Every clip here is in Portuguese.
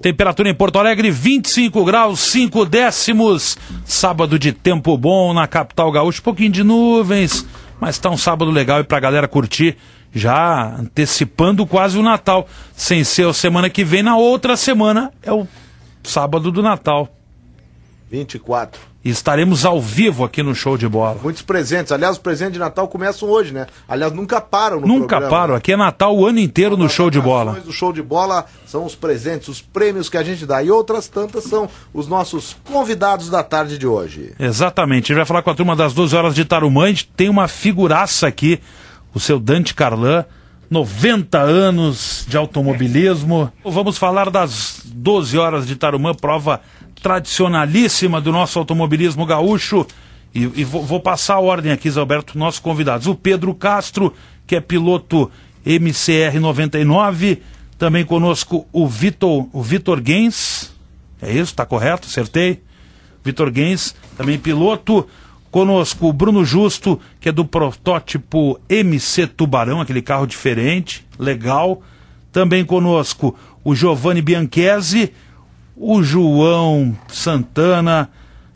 Temperatura em Porto Alegre, 25 graus, 5 décimos. Sábado de tempo bom na capital gaúcha. Um pouquinho de nuvens, mas tá um sábado legal e pra galera curtir. Já antecipando quase o Natal. Sem ser a semana que vem, na outra semana é o sábado do Natal. 24. E estaremos ao vivo aqui no Show de Bola. Muitos presentes. Aliás, os presentes de Natal começam hoje, né? Aliás, nunca param no Nunca programa. param. Aqui é Natal o ano inteiro no Show de Bola. Os Show de Bola são os presentes, os prêmios que a gente dá. E outras tantas são os nossos convidados da tarde de hoje. Exatamente. A gente vai falar com a turma das 12 horas de Tarumã. A gente tem uma figuraça aqui, o seu Dante Carlan, 90 anos de automobilismo. Vamos falar das 12 horas de Tarumã, prova tradicionalíssima do nosso automobilismo gaúcho. E vou passar a ordem aqui, Zé Alberto, nossos convidados. O Pedro Castro, que é piloto MCR 99. Também conosco o Vitor Gens. É isso? Tá correto? Acertei? Vitor Gens, também piloto. Conosco o Bruno Justo, que é do protótipo MC Tubarão, aquele carro diferente, legal. Também conosco o Giovanni Bianchesi, o João Santana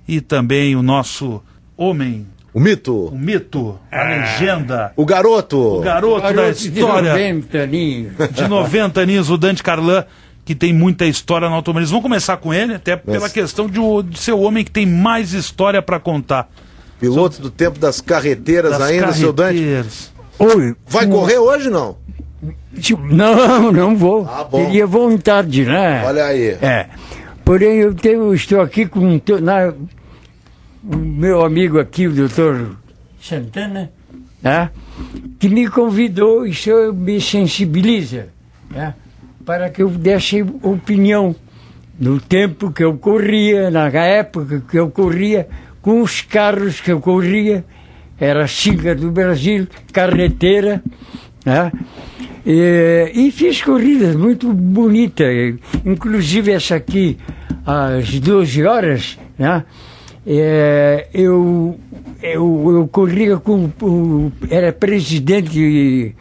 e também o nosso homem... O mito. O mito, a legenda. O garoto. O garoto da história. De 90 aninhos, o Dante Carlan, que tem muita história no automobilismo. Vamos começar com ele, até pela questão de ser o homem que tem mais história para contar. Piloto do tempo das carreteiras seu Dante. Oi. Vai correr hoje, não? Não vou. Ah, bom. Teria vontade, né? Olha aí. Porém, eu estou aqui com o meu amigo aqui, o doutor Santana, né? Que me convidou, isso me sensibiliza, né? Para que eu desse opinião no tempo que eu corria, na época que eu corria, com os carros que eu corria, era Siga do Brasil, carreteira, né? E fiz corridas muito bonitas, inclusive essa aqui, às 12 horas, né? Eu corria com era presidente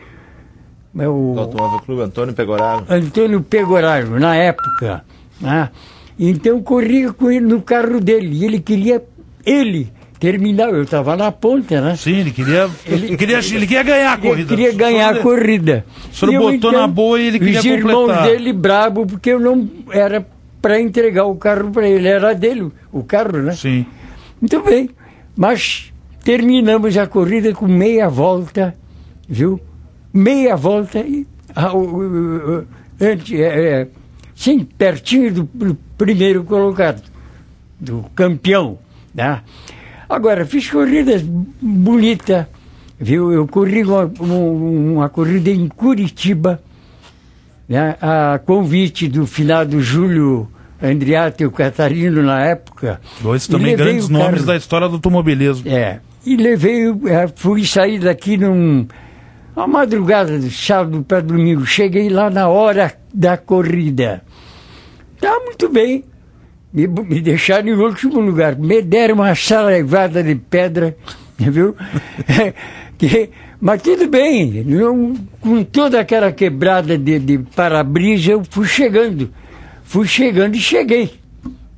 do Automóvel Clube Antônio Pegoraro. Antônio Pegoraro, na época, né? Então corria com ele no carro dele, e ele queria terminar, eu estava na ponta, né? Sim, ele queria ganhar a corrida. Ele queria ganhar a corrida. O senhor botou na boa e ele queria completar. Os irmãos dele brabo, porque eu não era para entregar o carro para ele, era dele o carro, né? Sim. Muito bem, mas terminamos a corrida com meia volta, viu? Meia volta e sim, pertinho do primeiro colocado, do campeão, né? Agora, fiz corridas bonitas, viu? Eu corri uma corrida em Curitiba, né? A convite do finado Júlio Andriati, o Catarino, na época. Dois também grandes nomes da história do automobilismo. Fui sair daqui uma madrugada de sábado para domingo. Cheguei lá na hora da corrida. Tá muito bem. Me deixaram em último lugar. Me deram uma salivada de pedra, viu? Mas tudo bem. Com toda aquela quebrada de para-brisa, eu fui chegando e cheguei.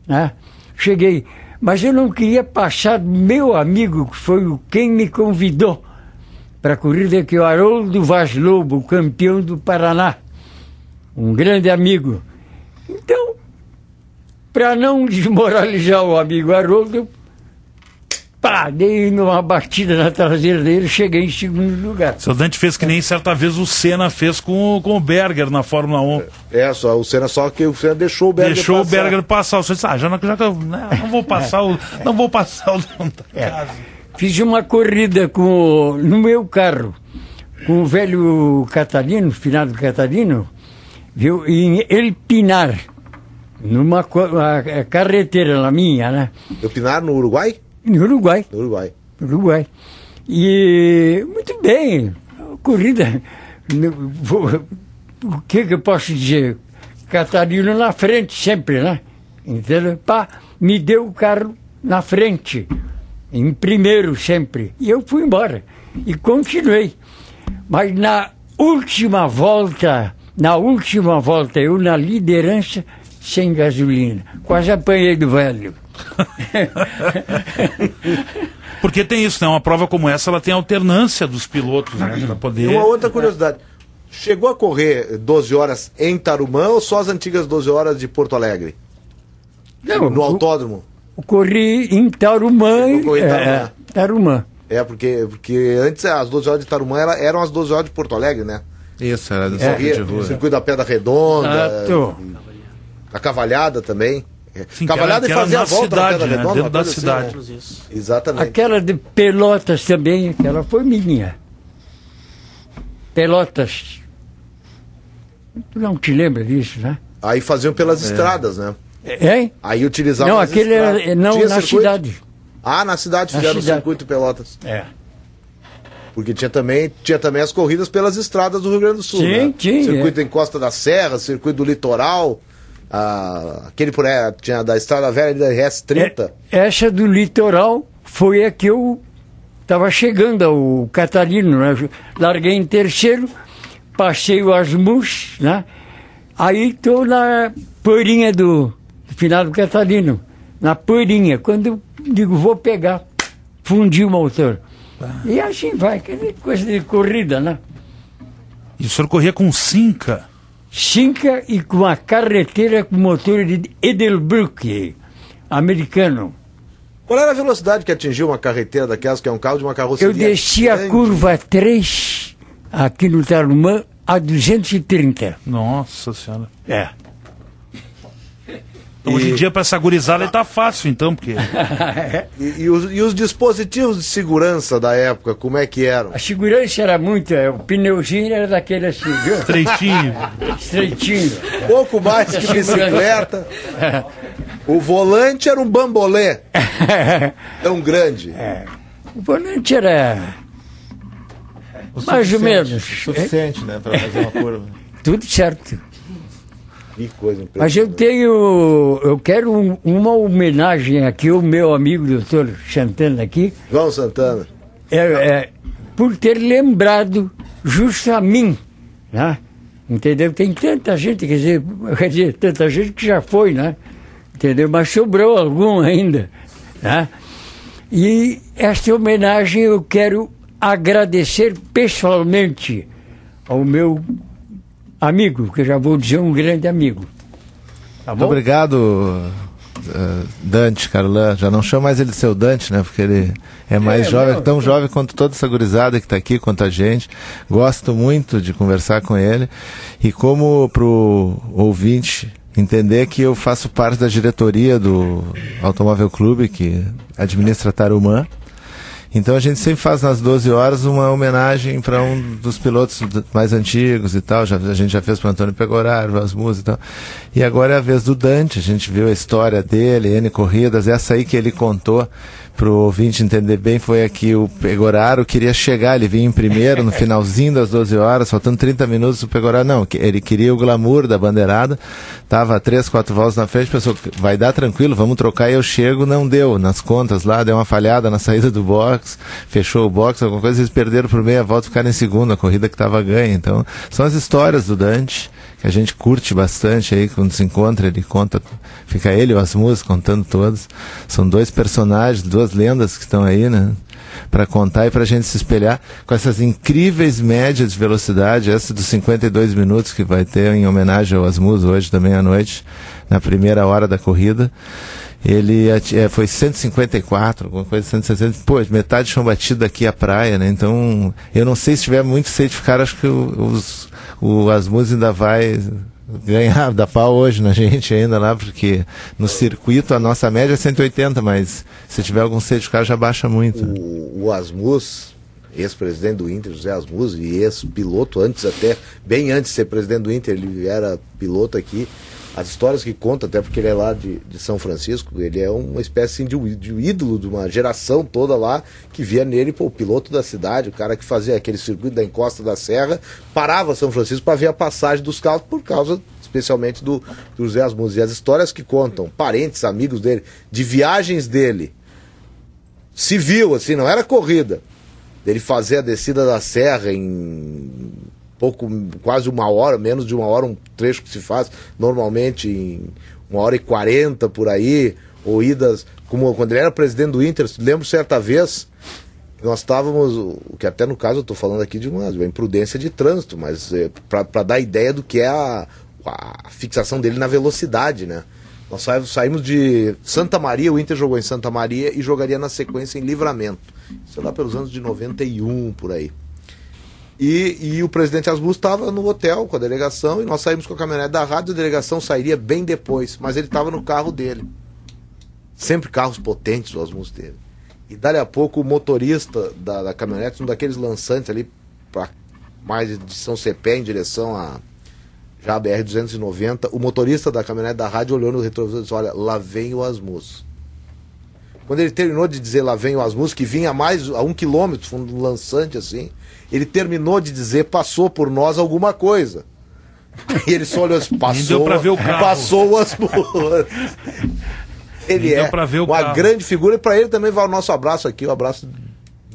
Né? Cheguei. Mas eu não queria passar meu amigo, que foi quem me convidou para a corrida, que é o Haroldo Vaz Lobo, o campeão do Paraná. Um grande amigo. Então, para não desmoralizar o amigo Haroldo, dei uma batida na traseira dele, cheguei em segundo lugar. Seu Dante fez que nem certa vez o Senna fez com o Berger na Fórmula 1. O Senna deixou o Berger passar. Deixou o Berger passar. O Senna disse, não vou passar o caso. Fiz uma corrida no meu carro, com o velho Catarino, finado Catarino, viu, em El Pinar, numa carreteira lá minha, né? El Pinar, no Uruguai? No Uruguai. No Uruguai. E muito bem, corrida. O que eu posso dizer? Catarino na frente sempre, né? Entendeu? Me deu o carro na frente, em primeiro sempre. E eu fui embora. E continuei. Mas na última volta, eu na liderança, sem gasolina. Quase apanhei do velho. Porque tem isso, né? Uma prova como essa, ela tem alternância dos pilotos, né? Pra poder... E uma outra curiosidade. Chegou a correr 12 horas em Tarumã ou só as antigas 12 horas de Porto Alegre? Não, No autódromo? Eu corri em Tarumã. Tarumã. Porque antes as 12 horas de Tarumã eram as 12 horas de Porto Alegre, né? Isso, era do circuito de rua. Circuito da Pedra Redonda, a Cavalhada também. Sim, Cavalhada que e era fazia na a volta cidade, na Pedra né? Redonda. Dentro da assim, cidade. né? Exatamente. Aquela de Pelotas também, aquela foi minha. Pelotas. Tu não te lembra disso, né? Aí faziam pelas estradas, né? Hein? Aí utilizavam Não, as aquele estradas. era não Tinha na circuito? cidade. Ah, na cidade Na fizeram o cidade. circuito em Pelotas. É. Porque tinha também as corridas pelas estradas do Rio Grande do Sul. Sim, né? tinha. Circuito em Costa da Serra, circuito do Litoral, aquele por aí, tinha da Estrada Velha da RS-30. Essa do litoral foi a que eu estava chegando ao Catarino, né? Larguei em terceiro, passei o Asmus, né? Aí estou na poeirinha do final do Catarino, na poeirinha. Quando eu digo, vou pegar, fundi o motor. E assim vai, que coisa de corrida, né? E o senhor corria com Cinca? Cinca e com a carreteira com motor de Edelbrook, americano. Qual era a velocidade que atingiu uma carreteira daquelas, que é um carro de uma carroceria? Eu desci a grande? curva 3, aqui no Tarumã, a 230. Nossa senhora. É. Então, hoje em dia, para essa gurizada, tá fácil, então, porque... E os dispositivos de segurança da época, como é que eram? A segurança era muito, o pneuzinho era daquele assim, viu? Estreitinho. Estreitinho. Pouco mais que bicicleta. O volante era um bambolê. Tão grande. O volante era mais ou menos. Suficiente, né? Para fazer uma curva. Tudo certo. Que coisa Mas impressionante. eu quero uma homenagem aqui ao meu amigo doutor Santana aqui, João Santana. por ter lembrado justo a mim, né? Entendeu? Tem tanta gente, quer dizer, tanta gente que já foi, né? Entendeu? Mas sobrou algum ainda, né? E esta homenagem eu quero agradecer pessoalmente ao meu amigo, que eu já vou dizer um grande amigo. Tá Muito bom? obrigado, Dante Carlan. Já não chamo mais ele de seu Dante, né? Porque ele é mais jovem, tão jovem quanto toda essa gurizada que está aqui, quanto a gente. Gosto muito de conversar com ele. E como pro ouvinte entender que eu faço parte da diretoria do Automóvel Clube, que administra Tarumã. Então a gente sempre faz nas 12 horas uma homenagem para um dos pilotos mais antigos e tal. A gente já fez para o Antônio Pegoraro, Asmus e tal. E agora é a vez do Dante. A gente viu a história dele, N corridas. Essa aí que ele contou para o ouvinte entender bem foi aqui o Pegoraro queria chegar, ele vinha em primeiro no finalzinho das 12 horas, faltando 30 minutos, o Pegoraro não, ele queria o glamour da bandeirada, estava 3, 4 voltas na frente, pensou, vai dar tranquilo, vamos trocar e eu chego, não deu, nas contas lá, deu uma falhada na saída do box, fechou o box, alguma coisa, eles perderam por meia volta, ficaram em segundo, a corrida que estava ganha, então são as histórias do Dante, que a gente curte bastante aí, quando se encontra, ele conta, fica ele e o Asmus contando todos, são dois personagens, duas lendas que estão aí, né, para contar e para a gente se espelhar com essas incríveis médias de velocidade, essa dos 52 minutos que vai ter em homenagem ao Asmus hoje também à noite, na primeira hora da corrida. Ele foi 154, alguma coisa, 160, pô, metade de chão batido daqui à praia, né, então eu não sei se tiver muito safety, acho que o Asmus ainda vai ganhar, dar pau hoje na gente ainda lá, porque no circuito a nossa média é 180, mas se tiver algum safety car já baixa muito. O Asmus, ex-presidente do Inter, José Asmus, e ex-piloto antes até, bem antes de ser presidente do Inter, ele era piloto aqui. As histórias que conta, até porque ele é lá de São Francisco, ele é uma espécie de ídolo de uma geração toda lá, que via nele, pô, o piloto da cidade, o cara que fazia aquele circuito da encosta da serra, parava São Francisco para ver a passagem dos carros, por causa especialmente do José Asmus. E as histórias que contam, parentes, amigos dele, de viagens dele, civil, assim, não era corrida, dele fazer a descida da serra em quase uma hora, menos de uma hora, um trecho que se faz normalmente em 1h40 por aí, ou idas, como quando ele era presidente do Inter, lembro certa vez, nós estávamos, que até no caso eu estou falando aqui de uma imprudência de trânsito, mas para dar ideia do que é a fixação dele na velocidade, né? Nós saímos de Santa Maria, o Inter jogou em Santa Maria e jogaria na sequência em Livramento. Isso lá pelos anos de 91, por aí. E o presidente Asmus estava no hotel com a delegação e nós saímos com a caminhonete da rádio, a delegação sairia bem depois, mas ele estava no carro dele. Sempre carros potentes o Asmus teve. E dali a pouco o motorista da caminhonete, um daqueles lançantes ali, para mais de São Cepé em direção a já a BR-290, o motorista da caminhonete da rádio olhou no retrovisor e disse: olha, lá vem o Asmus. Quando ele terminou de dizer lá vem o Asmus, que vinha a 1 quilômetro, um lançante assim, ele terminou de dizer passou por nós alguma coisa. E ele só olhou assim, passou o Asmus. Ele é uma grande figura e para ele também vai o nosso abraço aqui, o abraço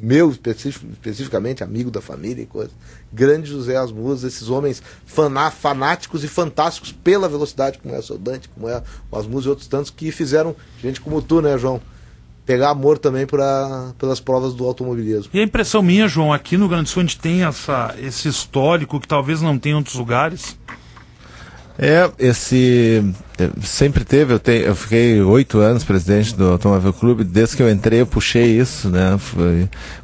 meu especificamente, amigo da família e coisa. Grande José Asmus, esses homens fanáticos e fantásticos pela velocidade, como é o seu Dante, como é o Asmus e outros tantos que fizeram gente como tu, né, João? Pegar amor também pelas provas do automobilismo. E a impressão minha, João, aqui no Rio Grande do Sul a gente tem esse histórico que talvez não tenha em outros lugares. Sempre teve, eu fiquei 8 anos presidente do Automóvel Clube, desde que eu entrei eu puxei isso, né?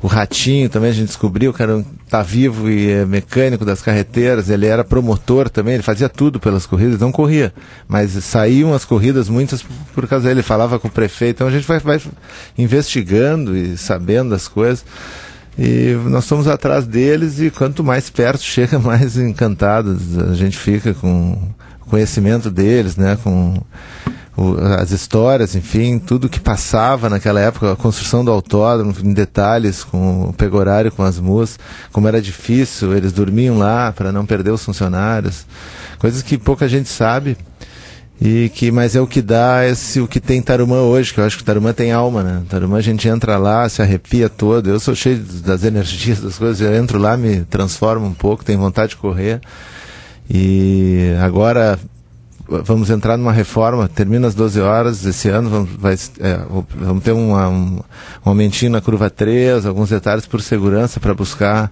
O Ratinho também a gente descobriu, o cara tá vivo e é mecânico das carreteiras, ele era promotor também, ele fazia tudo pelas corridas, não corria, mas saíam as corridas muitas por causa dele, falava com o prefeito, então a gente vai investigando e sabendo das coisas. E nós estamos atrás deles e quanto mais perto chega, mais encantados a gente fica com o conhecimento deles, né? Com as histórias, enfim, tudo que passava naquela época, a construção do autódromo em detalhes, com o pegorário, com as muas, como era difícil, eles dormiam lá para não perder os funcionários, coisas que pouca gente sabe. Mas é o que dá o que tem Tarumã hoje, que eu acho que Tarumã tem alma, né? Tarumã a gente entra lá, se arrepia todo, eu sou cheio das energias, das coisas, eu entro lá, me transformo um pouco, tenho vontade de correr. E agora vamos entrar numa reforma, termina às 12 horas esse ano, vamos ter um aumentinho na curva 3, alguns detalhes por segurança para buscar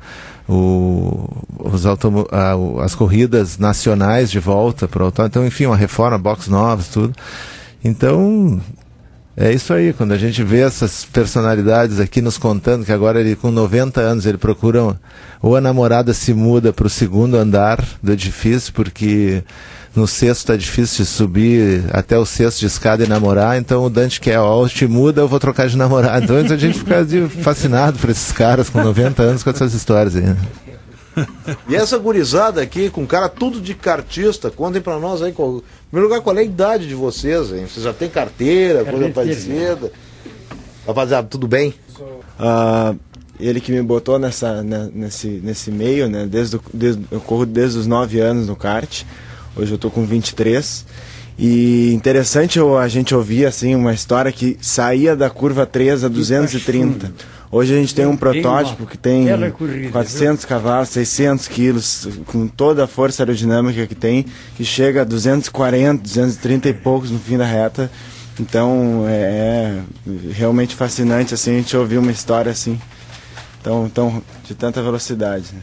as corridas nacionais de volta para o autódromo. Então, enfim, uma reforma, box novos, tudo. Então, é isso aí. Quando a gente vê essas personalidades aqui nos contando que agora ele, com 90 anos, ele procura ou a namorada se muda para o 2º andar do edifício, porque no 6º está difícil de subir até o 6º de escada e namorar, então o Dante quer, te muda, eu vou trocar de namorado. Então a gente fica fascinado por esses caras com 90 anos com essas histórias aí, né? E essa gurizada aqui, com cara tudo de kartista, contem pra nós aí, em primeiro lugar, qual é a idade de vocês, hein? Vocês já têm carteira, coisa parecida? Rapaziada, tudo bem? Ele que me botou nesse meio, né? Eu corro desde os 9 anos no kart. Hoje eu tô com 23. E interessante a gente ouvir assim, uma história que saía da curva 3 a 230. Hoje a gente tem um protótipo que tem 400 cavalos, 600 quilos, com toda a força aerodinâmica que tem, que chega a 240, 230 e poucos no fim da reta. Então é realmente fascinante assim, a gente ouvir uma história assim, tão de tanta velocidade, né?